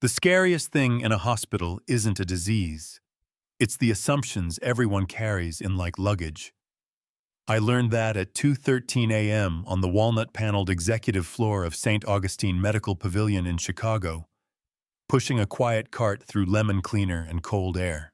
The scariest thing in a hospital isn't a disease. It's the assumptions everyone carries in like luggage. I learned that at 2:13 a.m. on the walnut-paneled executive floor of St. Augustine Medical Pavilion in Chicago, pushing a quiet cart through lemon cleaner and cold air.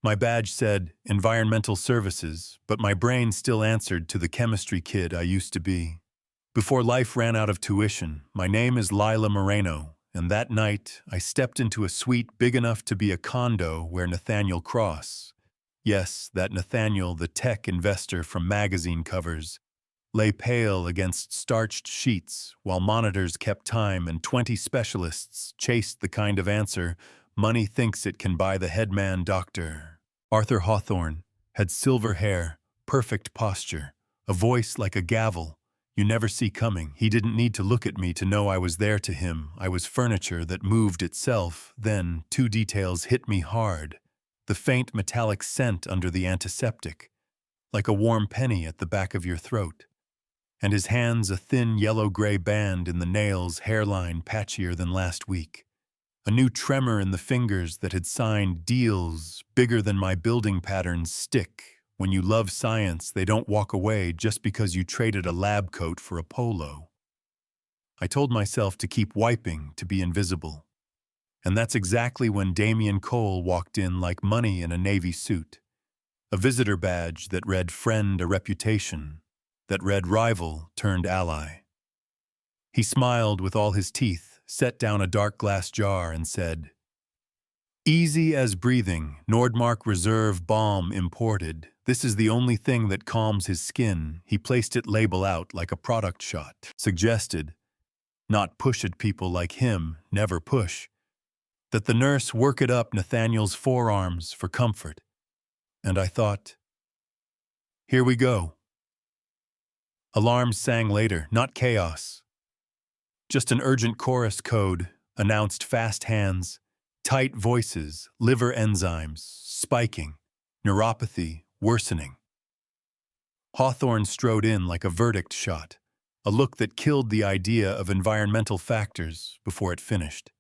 My badge said Environmental Services, but my brain still answered to the chemistry kid I used to be. Before life ran out of tuition, my name is Lila Moreno, and that night I stepped into a suite big enough to be a condo where Nathaniel Cross, yes, that Nathaniel, the tech investor from magazine covers, lay pale against starched sheets while monitors kept time and 20 specialists chased the kind of answer money thinks it can buy the headman doctor. Arthur Hawthorne had silver hair, perfect posture, a voice like a gavel you never see coming. He didn't need to look at me to know I was there to him. I was furniture that moved itself. Then two details hit me hard. The faint metallic scent under the antiseptic, like a warm penny at the back of your throat. And his hands a thin yellow-gray band in the nails, hairline patchier than last week. A new tremor in the fingers that had signed deals bigger than my building patterns stick. When you love science, they don't walk away just because you traded a lab coat for a polo. I told myself to keep wiping, to be invisible. And that's exactly when Damian Cole walked in like money in a Navy suit. A visitor badge that read friend, a reputation, that read rival turned ally. He smiled with all his teeth, set down a dark glass jar and said, "Easy as breathing, Nordmark Reserve Balm imported. This is the only thing that calms his skin." He placed it label out like a product shot. Suggested, not push at people like him, never push, that the nurse work it up Nathaniel's forearms for comfort. And I thought, here we go. Alarms sang later, not chaos. Just an urgent chorus code, announced fast hands, tight voices, liver enzymes, spiking, neuropathy, worsening. Hawthorne strode in like a verdict shot, a look that killed the idea of environmental factors before it finished.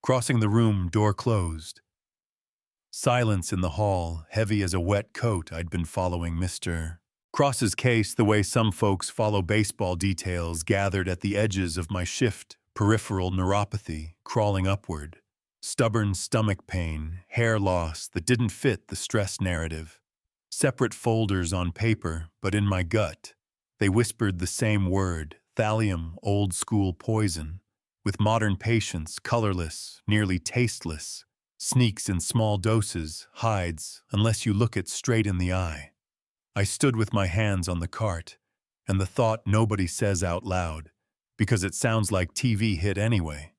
Crossing the room, door closed. Silence in the hall, heavy as a wet coat. I'd been following Mr. Cross's case the way some folks follow baseball details, gathered at the edges of my shift, peripheral neuropathy, crawling upward. Stubborn stomach pain, hair loss that didn't fit the stress narrative. Separate folders on paper, but in my gut, they whispered the same word, thallium, old-school poison, with modern patients, colorless, nearly tasteless, sneaks in small doses, hides, unless you look it straight in the eye. I stood with my hands on the cart, and the thought nobody says out loud, because it sounds like TV hit anyway.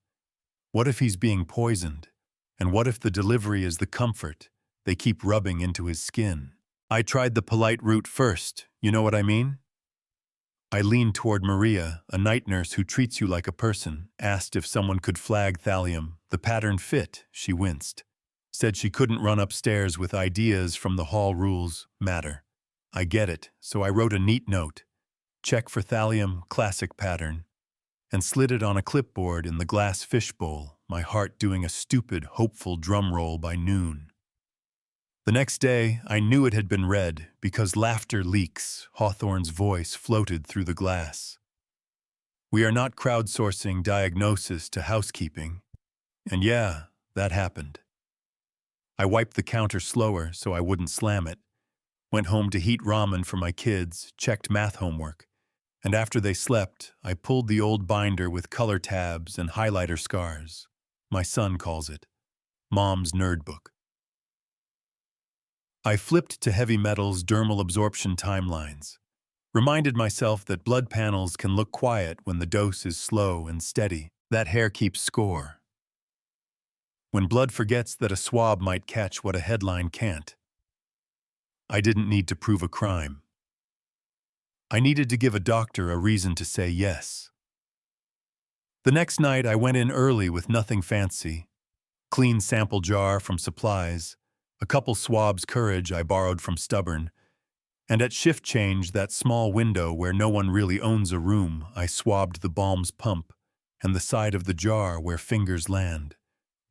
What if he's being poisoned? And what if the delivery is the comfort they keep rubbing into his skin? I tried the polite route first, you know what I mean? I leaned toward Maria, a night nurse who treats you like a person, asked if someone could flag thallium. The pattern fit, she winced. Said she couldn't run upstairs with ideas from the hall rules matter. I get it, so I wrote a neat note. Check for thallium, classic pattern, and slid it on a clipboard in the glass fishbowl, my heart doing a stupid, hopeful drum roll by noon. The next day, I knew it had been read because laughter leaks, Hawthorne's voice floated through the glass. We are not crowdsourcing diagnosis to housekeeping. And yeah, that happened. I wiped the counter slower so I wouldn't slam it, went home to heat ramen for my kids, checked math homework, and after they slept, I pulled the old binder with color tabs and highlighter scars. My son calls it Mom's Nerd Book. I flipped to heavy metals dermal absorption timelines, reminded myself that blood panels can look quiet when the dose is slow and steady. That hair keeps score. When blood forgets that a swab might catch what a headline can't. I didn't need to prove a crime. I needed to give a doctor a reason to say yes. The next night I went in early with nothing fancy. Clean sample jar from supplies, a couple swabs Courage I borrowed from Stubborn, and at shift change that small window where no one really owns a room, I swabbed the balm's pump and the side of the jar where fingers land.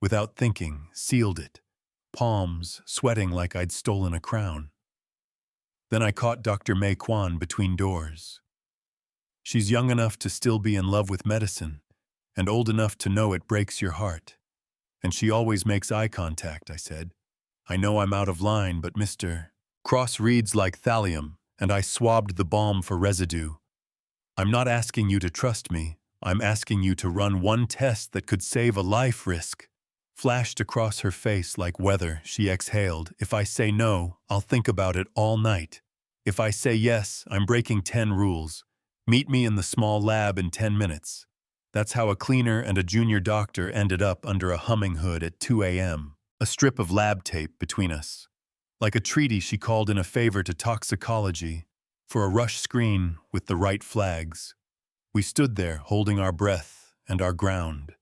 Without thinking, sealed it, palms sweating like I'd stolen a crown. Then I caught Dr. May Kwan between doors. She's young enough to still be in love with medicine, and old enough to know it breaks your heart. And she always makes eye contact, I said. I know I'm out of line, but Mr. Cross reads like thallium, and I swabbed the balm for residue. I'm not asking you to trust me. I'm asking you to run one test that could save a life risk. Flashed across her face like weather, she exhaled. If I say no, I'll think about it all night. If I say yes, I'm breaking 10 rules. Meet me in the small lab in 10 minutes. That's how a cleaner and a junior doctor ended up under a humming hood at 2 a.m., a strip of lab tape between us. Like a treaty, she called in a favor to toxicology for a rush screen with the right flags. We stood there holding our breath and our ground.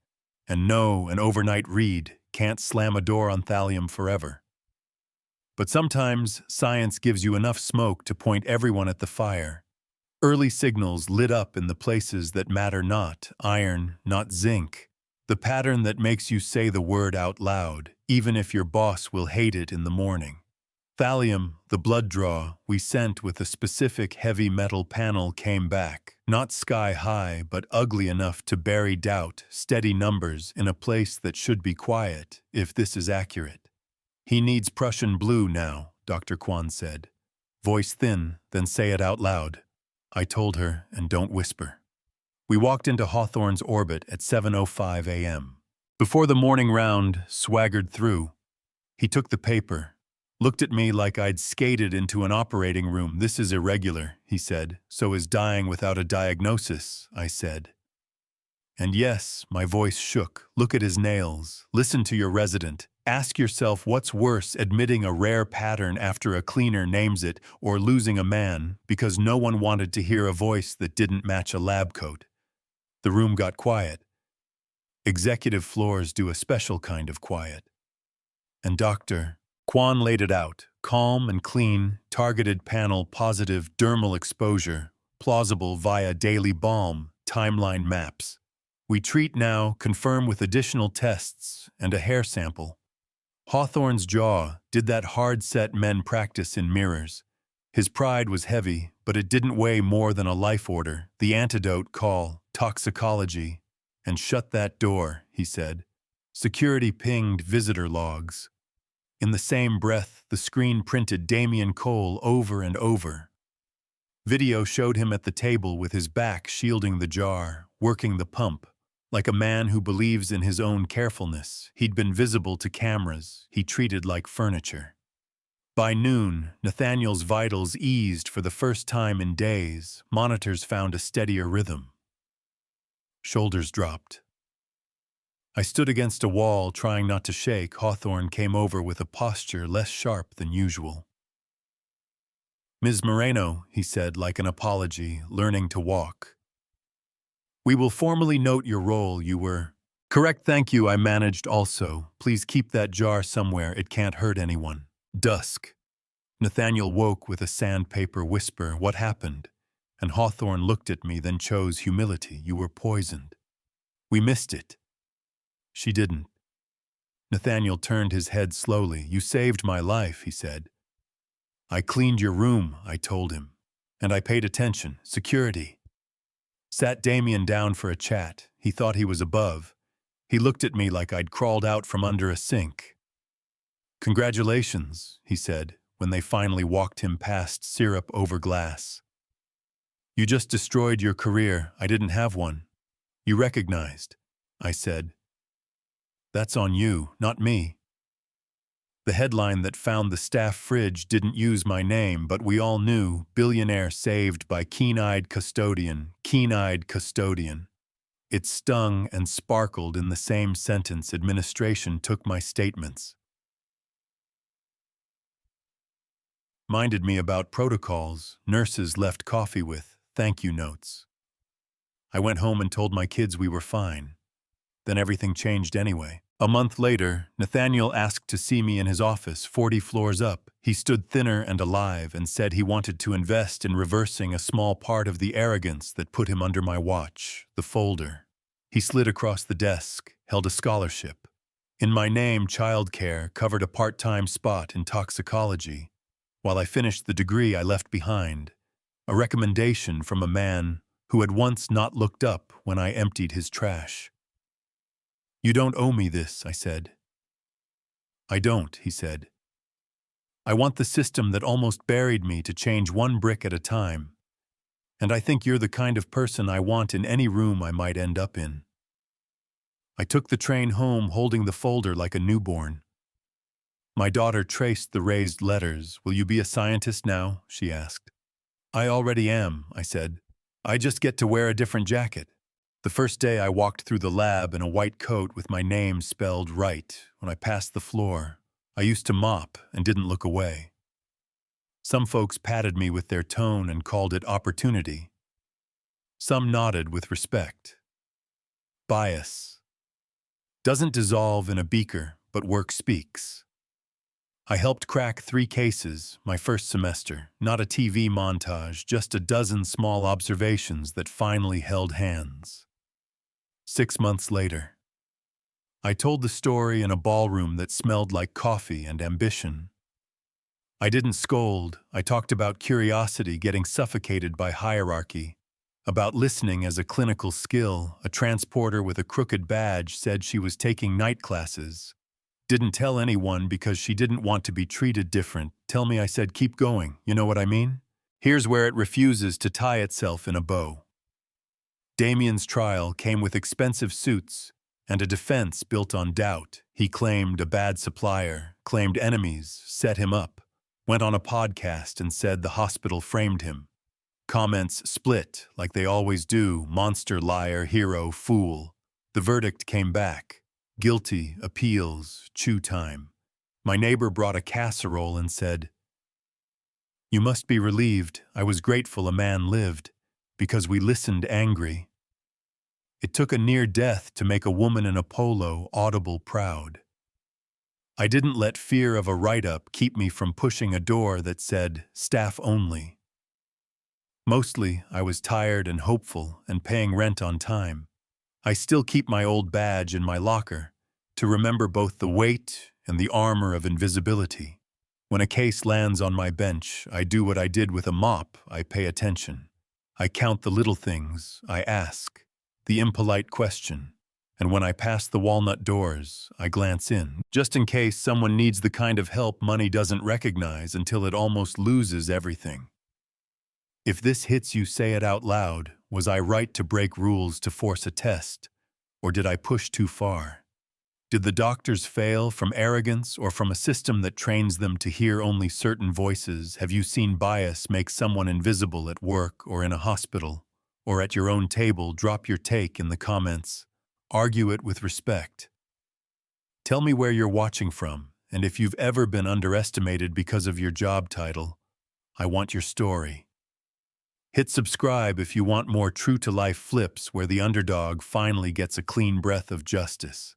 And no, an overnight read can't slam a door on thallium forever. But sometimes science gives you enough smoke to point everyone at the fire. Early signals lit up in the places that matter, not iron, not zinc. The pattern that makes you say the word out loud, even if your boss will hate it in the morning. Thallium, the blood draw we sent with a specific heavy metal panel, came back, not sky high, but ugly enough to bury doubt, steady numbers in a place that should be quiet, if this is accurate. He needs Prussian blue now, Dr. Kwan said. Voice thin, then say it out loud. I told her, and don't whisper. We walked into Hawthorne's orbit at 7:05 a.m. Before the morning round swaggered through, he took the paper, looked at me like I'd skated into an operating room. This is irregular, he said. So is dying without a diagnosis, I said. And yes, my voice shook. Look at his nails. Listen to your resident. Ask yourself what's worse, admitting a rare pattern after a cleaner names it, or losing a man because no one wanted to hear a voice that didn't match a lab coat. The room got quiet. Executive floors do a special kind of quiet. And Dr. Kwan laid it out, calm and clean, targeted panel, positive dermal exposure, plausible via daily balm, timeline maps. We treat now, confirm with additional tests and a hair sample. Hawthorne's jaw did that hard-set men practice in mirrors. His pride was heavy, but it didn't weigh more than a life order, the antidote call, toxicology. And shut that door, he said. Security pinged visitor logs. In the same breath, the screen printed Damien Cole over and over. Video showed him at the table with his back shielding the jar, working the pump. Like a man who believes in his own carefulness, he'd been visible to cameras, he treated like furniture. By noon, Nathaniel's vitals eased for the first time in days. Monitors found a steadier rhythm. Shoulders dropped. I stood against a wall, trying not to shake. Hawthorne came over with a posture less sharp than usual. Ms. Moreno, he said like an apology, learning to walk. We will formally note your role. You were correct. Thank you. I managed also. Please keep that jar somewhere. It can't hurt anyone. Dusk. Nathaniel woke with a sandpaper whisper. What happened? And Hawthorne looked at me, then chose humility. You were poisoned. We missed it. She didn't. Nathaniel turned his head slowly. You saved my life, he said. I cleaned your room, I told him. And I paid attention. Security. Sat Damien down for a chat. He thought he was above. He looked at me like I'd crawled out from under a sink. Congratulations, he said, when they finally walked him past syrup over glass. You just destroyed your career. I didn't have one. You recognized, I said. That's on you, not me. The headline that found the staff fridge didn't use my name, but we all knew, billionaire saved by keen-eyed custodian, keen-eyed custodian. It stung and sparkled in the same sentence. Administration took my statements. Minded me about protocols. Nurses left coffee with thank you notes. I went home and told my kids we were fine. Then everything changed anyway. A month later, Nathaniel asked to see me in his office 40 floors up. He stood thinner and alive and said he wanted to invest in reversing a small part of the arrogance that put him under my watch, the folder. He slid across the desk, held a scholarship. In my name, childcare covered a part-time spot in toxicology, while I finished the degree I left behind, a recommendation from a man who had once not looked up when I emptied his trash. "You don't owe me this," I said. "I don't," he said. "I want the system that almost buried me to change one brick at a time, and I think you're the kind of person I want in any room I might end up in." I took the train home holding the folder like a newborn. My daughter traced the raised letters. "Will you be a scientist now?" she asked. "I already am," I said. "I just get to wear a different jacket." The first day I walked through the lab in a white coat with my name spelled right. When I passed the floor, I used to mop and didn't look away. Some folks patted me with their tone and called it opportunity. Some nodded with respect. Bias doesn't dissolve in a beaker, but work speaks. I helped crack 3 cases my first semester, not a TV montage, just a dozen small observations that finally held hands. 6 months later, I told the story in a ballroom that smelled like coffee and ambition. I didn't scold. I talked about curiosity getting suffocated by hierarchy, about listening as a clinical skill. A transporter with a crooked badge said she was taking night classes. Didn't tell anyone because she didn't want to be treated different. Tell me, I said, keep going. You know what I mean? Here's where it refuses to tie itself in a bow. Damien's trial came with expensive suits and a defense built on doubt. He claimed a bad supplier, claimed enemies, set him up, went on a podcast and said the hospital framed him. Comments split, like they always do: monster, liar, hero, fool. The verdict came back: guilty, appeals, chew time. My neighbor brought a casserole and said, "You must be relieved. I was grateful a man lived, because we listened angry." It took a near death to make a woman in a polo audible proud. I didn't let fear of a write-up keep me from pushing a door that said, staff only. Mostly, I was tired and hopeful and paying rent on time. I still keep my old badge in my locker to remember both the weight and the armor of invisibility. When a case lands on my bench, I do what I did with a mop. I pay attention. I count the little things. I ask the impolite question. And when I pass the walnut doors, I glance in, just in case someone needs the kind of help money doesn't recognize until it almost loses everything. If this hits you, say it out loud. Was I right to break rules to force a test? Or did I push too far? Did the doctors fail from arrogance or from a system that trains them to hear only certain voices? Have you seen bias make someone invisible at work or in a hospital? Or at your own table? Drop your take in the comments. Argue it with respect. Tell me where you're watching from, and if you've ever been underestimated because of your job title. I want your story. Hit subscribe if you want more true-to-life flips where the underdog finally gets a clean breath of justice.